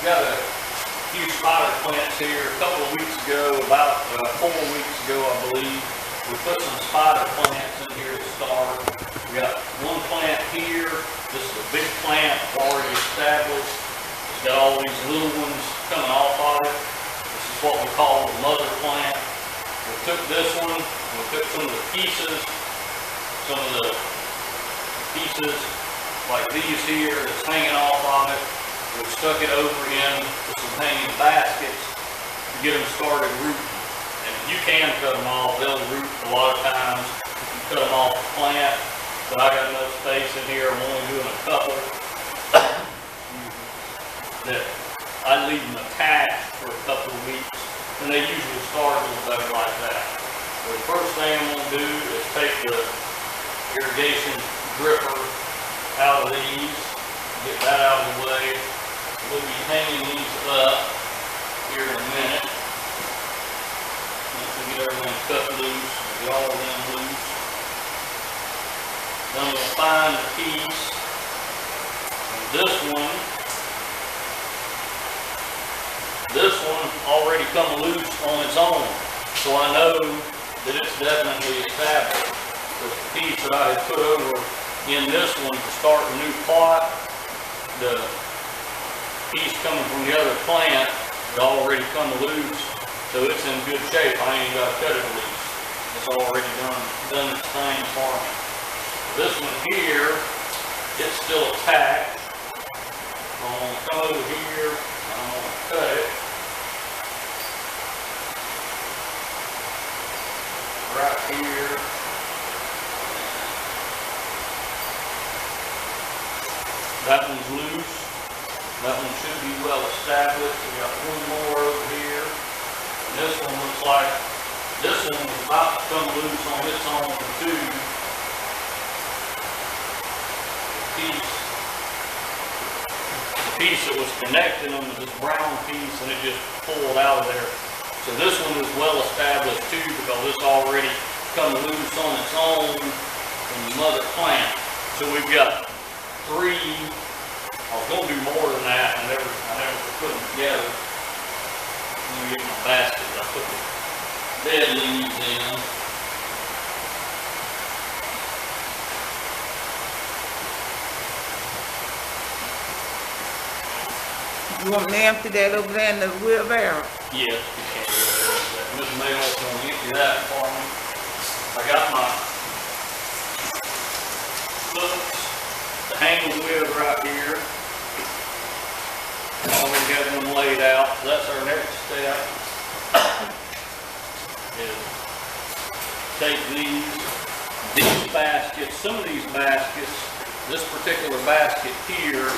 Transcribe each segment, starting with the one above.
got a few spider plants here. A couple of weeks ago, about 4 weeks ago, I believe, we put some spider plants in here to start. We got one plant here. This is a big plant, already established. It's got all these little ones coming off of it. This is what we call the mother plant. We took this one, and we took some of the pieces like these here that's hanging off of it. We stuck it over into some hanging baskets to get them started rooting. And you can cut them off, they'll root a lot of times. You cut them off the plant, but I got enough space in here, I'm only doing a couple. That I leave them attached for a couple of weeks, and they usually start a little better like that. So the first thing I'm going to do is take the irrigation dripper out of these, get that out of the way. We'll be hanging these up here in a minute. Once we get everything cut loose, get all of them loose. Then we'll find a piece. And this one already come loose on its own. So I know that it's definitely established. The piece that I had put over in this one to start a new plot, the piece coming from the other plant had already come loose, so it's in good shape. I ain't got to cut it loose. It's already done its thing for me. This one here, it's still attached. I'm going to come over here and I'm going to cut it. Right here. That one's loose. That one should be well established. We got one more over here. And this one looks like this one was about to come loose on its own too. The piece that was connecting them was this brown piece, and it just pulled out of there. So this one is well established too, because it's already come loose on its own from the mother plant. So we've got 3. I was going to do more than that. I never put them together. Let me get my basket. I put the dead leaves in. You want me to empty that over there in the wheelbarrow? Yes, you can do that. Miss Mel's going to empty that for me. I got my hooks to hang them with right here. I already got them laid out. So that's our next step. Is take these baskets, some of these baskets, this particular basket here,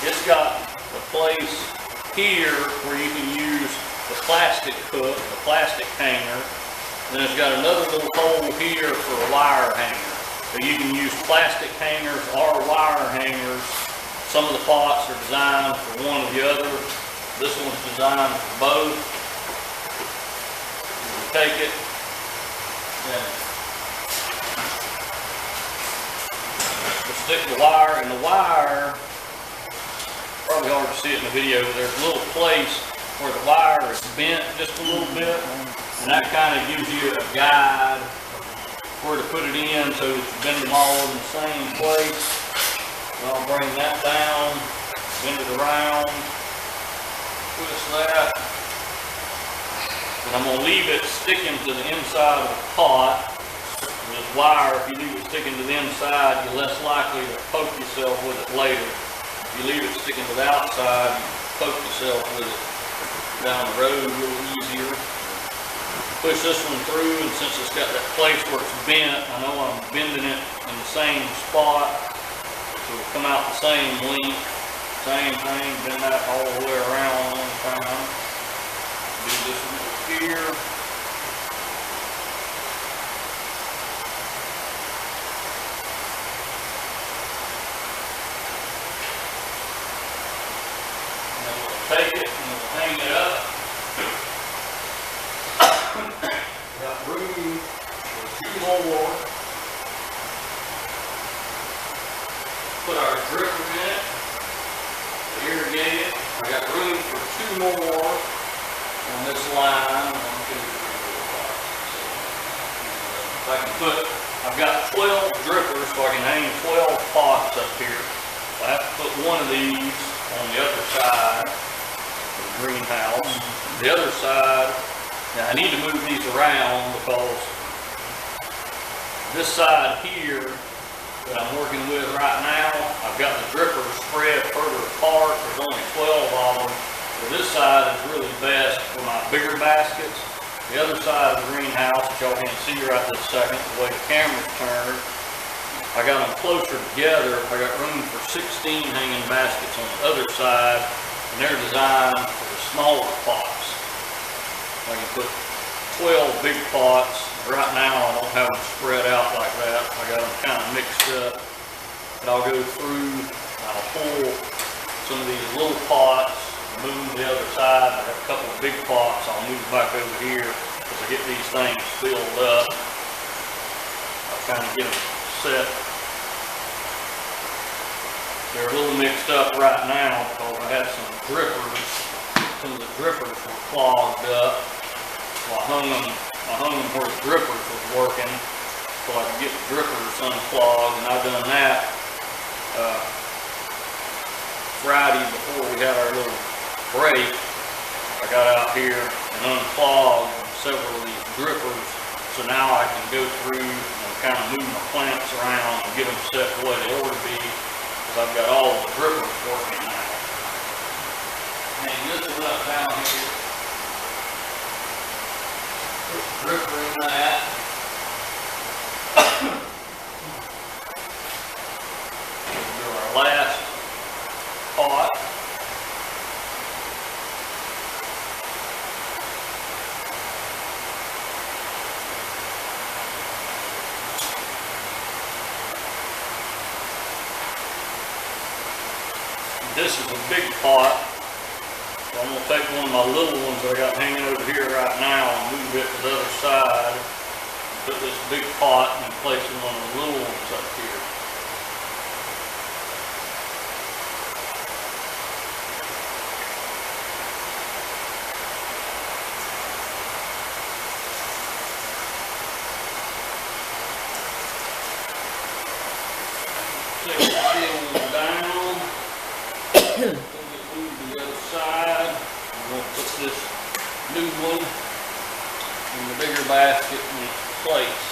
it's got a place here where you can use the plastic hook, the plastic hanger. Then it's got another little hole here for a wire hanger. So you can use plastic hangers or wire hangers. Some of the pots are designed for one or the other. This one's designed for both. You take it and stick the wire in the wire. Probably hard to see it in the video, but there's a little place where the wire is bent just a little bit, and that kind of gives you a guide where to put it in so that you bend them all in the same place. And I'll bring that down, bend it around, twist that, and I'm going to leave it sticking to the inside of the pot. And this wire, if you leave it sticking to the inside, you're less likely to poke yourself with it later. If you leave it sticking to the outside, you poke yourself with it down the road a little easier. Push this one through, and since it's got that place where it's bent, I know I'm bending it in the same spot, so it'll come out the same length. Same thing, bend that all the way around one time. Do this one over here. Take it and we'll hang it up. Got room for 2 more. Put our dripper in it. irrigate it. I got room for 2 more on this line. 1, 2, 3, 4, 5, 6, 7. I can put, I've got 12 drippers, so I can hang 12 pots up here. So I have to put one of these on the other side of the greenhouse. The other side, now I need to move these around because this side here that I'm working with right now, I've got the drippers spread further apart. There's only 12 of them. So this side is really best for my bigger baskets. The other side of the greenhouse, which y'all can't see right this second, the way the camera's turned, I got them closer together. I got room for 16 hanging baskets on the other side, and they're designed for the smaller pots. I can put 12 big pots. Right now I don't have them spread out like that. I got them kind of mixed up. But I'll go through, I'll pull some of these little pots, move the other side. I have a couple of big pots. I'll move back over here as I get these things filled up. I'll kind of get them set. They're a little mixed up right now because I had some drippers. Some of the drippers were clogged up. So I hung them where the drippers was working so I could get the drippers unclogged, and I've done that Friday before we had our little break. I got out here and unclogged several of these drippers, so now I can go through and kind of move my plants around and get them set the way they ought to be, because I've got all the drippers working now. Hang this one up down here. Put the dripper in that. Do our last pot. This is a big pot. So I'm going to take one of my little ones that I got hanging over here right now and move it to the other side. Put this big pot and place it on the little ones up here. Take the one down. Move to the other side. I'm going to put this new one in the bigger basket in place.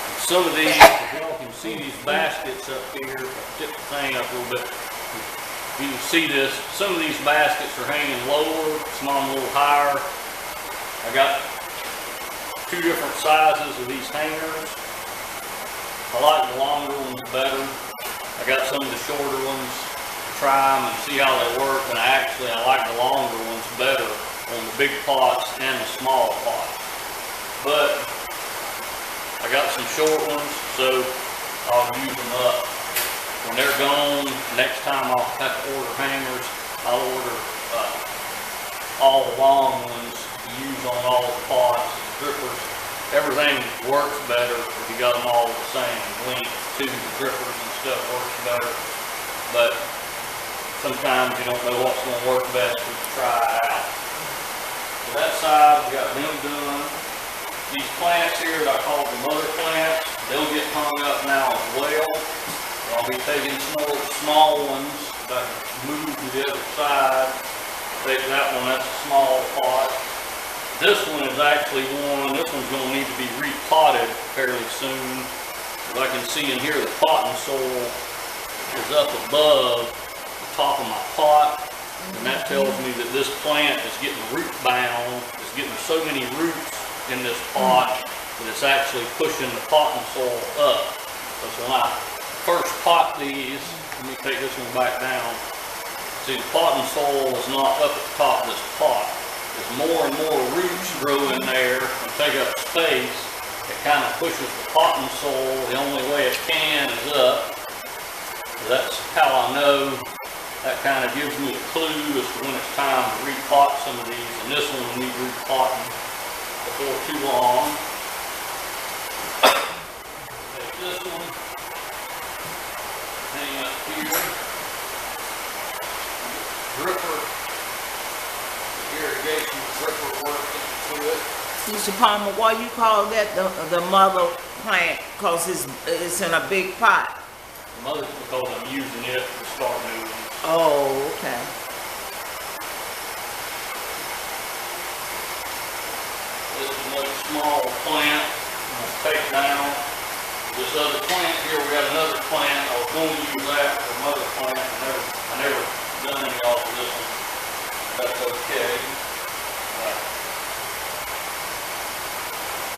And some of these, if y'all can see these baskets up here, tip the thing up a little bit. You can see this. Some of these baskets are hanging lower, some of them a little higher. I got 2 different sizes of these hangers. I like the longer ones better. I got some of the shorter ones to try them and see how they work, and I like the longer ones better on the big pots and the small pots. But I got some short ones, so I'll use them up. When they're gone, next time I'll have to order hangers. I'll order all the long ones to use on all the pots, drippers. Everything works better if you got them all the same length too. The drippers and stuff works better, but sometimes you don't know what's going to work best when you try it out. So that side, we got them done. These plants here that I call the mother plants, they'll get hung up now as well. So I'll be taking some more small ones that I can move to the other side. Take that one, that's a small pot. This one is actually this one's going to need to be repotted fairly soon. As I can see in here, the potting soil is up above the top of my pot, and that tells me that this plant is getting root bound. It's getting so many roots in this pot that it's actually pushing the potting soil up. So when I first pot these, let me take this one back down. See, the potting soil is not up at the top of this pot. As more and more roots grow in there and take up space, it kind of pushes the potting soil the only way it can is up. So that's how I know. That kind of gives me a clue as to when it's time to repot some of these. And this one will need repotting before too long. Take this one. irrigation brickwork to it. Mr. Palmer, why you call that the mother plant? Cause it's in a big pot. Mother, because I'm using it to start new ones. Oh, okay. This is another small plant. I'm gonna take down this other plant here. We got another plant. I was going to use that for mother plant. I never done any off of this one. That's okay.